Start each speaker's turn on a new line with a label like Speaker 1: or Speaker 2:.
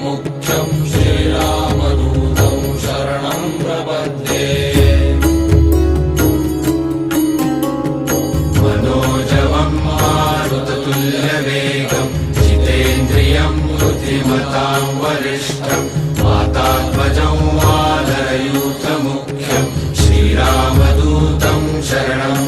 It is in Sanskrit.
Speaker 1: मुख्यं श्रीरामदूतं शरणं प्रपद्ये। मनोजवं मारुततुल्यवेगं जितेन्द्रियं बुद्धिमतां वरिष्ठं वातात्मजं वानरयूथमुख्यं श्रीरामदूतं शरणं